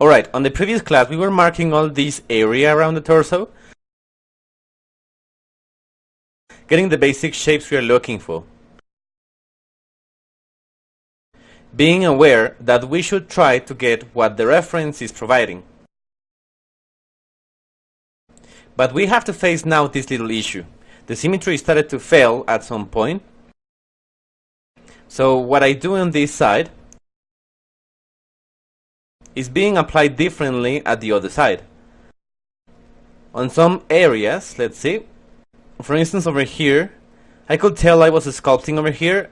Alright, on the previous class we were marking all this area around the torso, getting the basic shapes we are looking for, being aware that we should try to get what the reference is providing. But we have to face now this little issue. The symmetry started to fail at some point. So what I do on this side is being applied differently at the other side. On some areas, let's see, for instance over here, I could tell I was sculpting over here,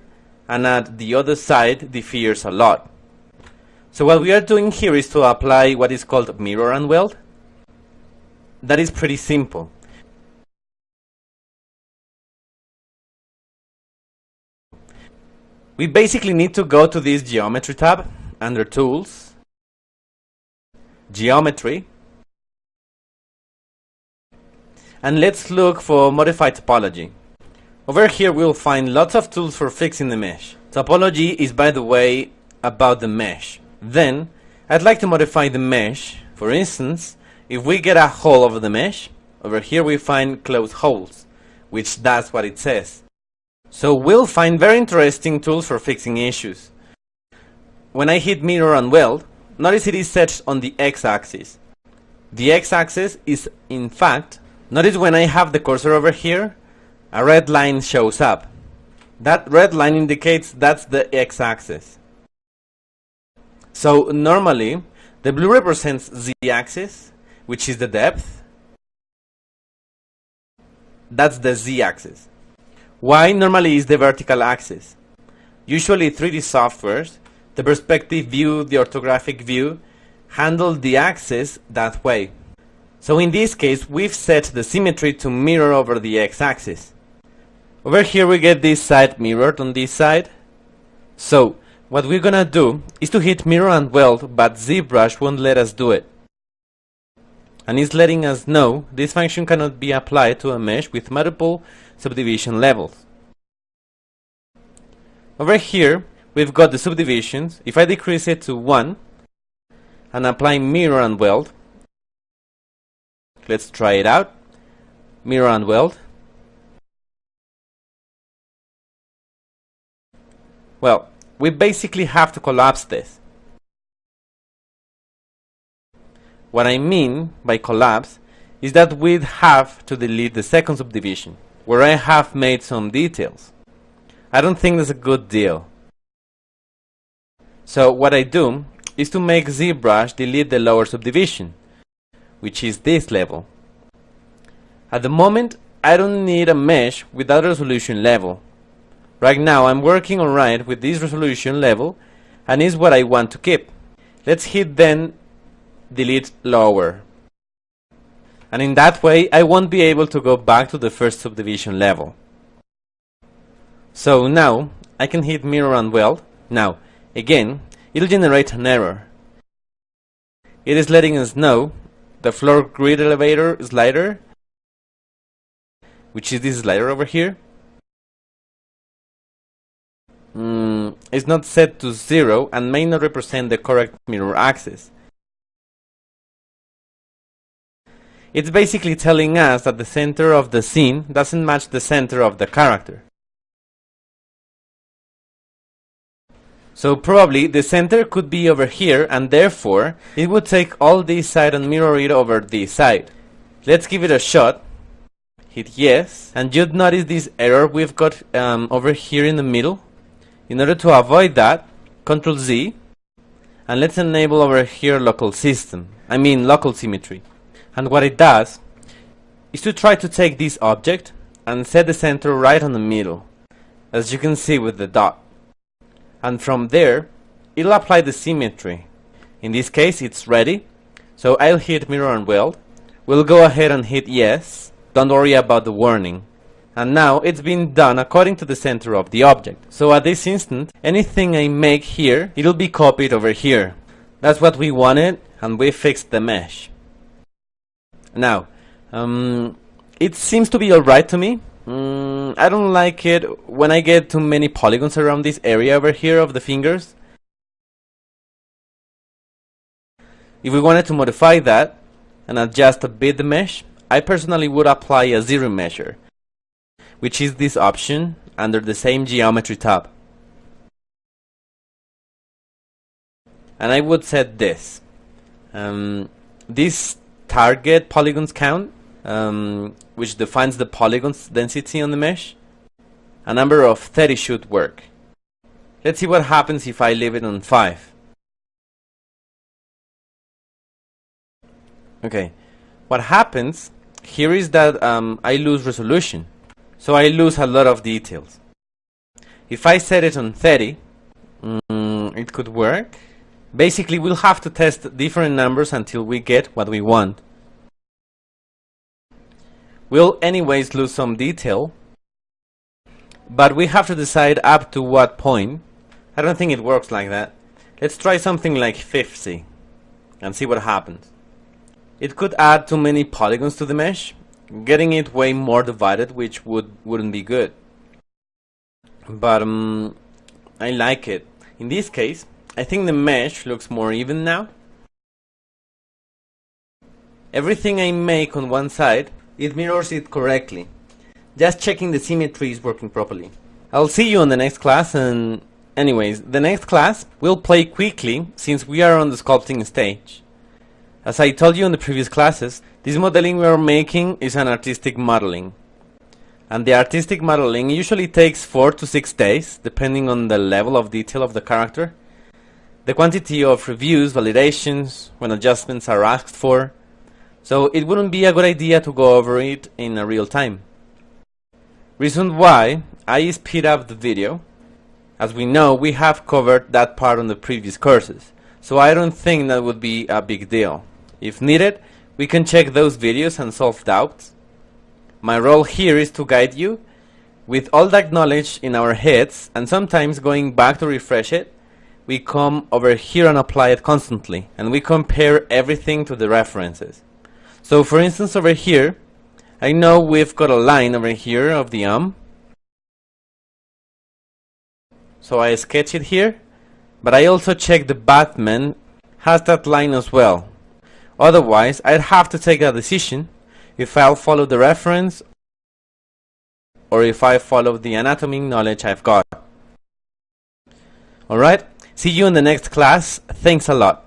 and at the other side differs a lot. So what we are doing here is to apply what is called mirror and weld. That is pretty simple. We basically need to go to this Geometry tab under Tools, Geometry, and let's look for Modify Topology. Over here we'll find lots of tools for fixing the mesh. Topology is, by the way, about the mesh. Then I'd like to modify the mesh. For instance, if we get a hole over the mesh, over here we find closed holes, which does what it says. So we'll find very interesting tools for fixing issues. When I hit mirror and weld, notice it is set on the x-axis. The x-axis is, in fact, notice when I have the cursor over here, a red line shows up. That red line indicates that's the x-axis. So normally, the blue represents z-axis, which is the depth. That's the z-axis. Y normally is the vertical axis. Usually 3D softwares, the perspective view, the orthographic view, handle the axis that way. So in this case, we've set the symmetry to mirror over the x-axis. Over here we get this side mirrored on this side. So what we're gonna do is to hit mirror and weld, but ZBrush won't let us do it. And it's letting us know this function cannot be applied to a mesh with multiple subdivision levels. Over here we've got the subdivisions. If I decrease it to 1 and apply mirror and weld, let's try it out. Mirror and weld. Well, we basically have to collapse this. What I mean by collapse is that we'd have to delete the second subdivision, where I have made some details. I don't think that's a good deal. So what I do is to make ZBrush delete the lower subdivision, which is this level. At the moment, I don't need a mesh with that resolution level. Right now I'm working alright with this resolution level, and is what I want to keep. Let's hit then delete lower. And in that way I won't be able to go back to the first subdivision level. So now I can hit mirror and weld. Now again it'll generate an error. It is letting us know the floor grid elevator slider, which is this slider over here, is not set to 0 and may not represent the correct mirror axis. It's basically telling us that the center of the scene doesn't match the center of the character. So probably the center could be over here, and therefore it would take all this side and mirror it over this side. Let's give it a shot. Hit yes, and you'd notice this error we've got over here in the middle. In order to avoid that, Ctrl Z, and let's enable over here local symmetry. And what it does is to try to take this object and set the center right on the middle, as you can see with the dot. And from there, it'll apply the symmetry. In this case, it's ready, so I'll hit mirror and weld. We'll go ahead and hit yes. Don't worry about the warning. And now it's been done according to the center of the object. So at this instant, anything I make here, it'll be copied over here. That's what we wanted, and we fixed the mesh. Now, it seems to be alright to me. I don't like it when I get too many polygons around this area over here of the fingers. If we wanted to modify that and adjust a bit the mesh, I personally would apply a zero measure, which is this option under the same geometry tab. And I would set this. This target polygons count, which defines the polygons density on the mesh. A number of 30 should work. Let's see what happens if I leave it on 5. Okay, what happens here is that I lose resolution, so I lose a lot of details. If I set it on 30, it could work. Basically, we'll have to test different numbers until we get what we want. We'll anyways lose some detail, but we have to decide up to what point. I don't think it works like that. Let's try something like 50 and see what happens. It could add too many polygons to the mesh, getting it way more divided, which wouldn't be good. But I like it. In this case, I think the mesh looks more even now. Everything I make on one side, it mirrors it correctly. Just checking the symmetry is working properly. I'll see you on the next class, and anyways, the next class we'll play quickly since we are on the sculpting stage. As I told you in the previous classes, this modeling we are making is an artistic modeling. And the artistic modeling usually takes 4 to 6 days, depending on the level of detail of the character, the quantity of reviews, validations, when adjustments are asked for. So it wouldn't be a good idea to go over it in a real time. Reason why I speed up the video. As we know, we have covered that part on the previous courses, so I don't think that would be a big deal. If needed, we can check those videos and solve doubts. My role here is to guide you with all that knowledge in our heads, and sometimes going back to refresh it, we come over here and apply it constantly, and we compare everything to the references. So for instance, over here, I know we've got a line over here of the so I sketch it here, but I also check the Batman has that line as well. Otherwise, I'd have to take a decision if I'll follow the reference or if I follow the anatomy knowledge I've got. Alright, see you in the next class. Thanks a lot.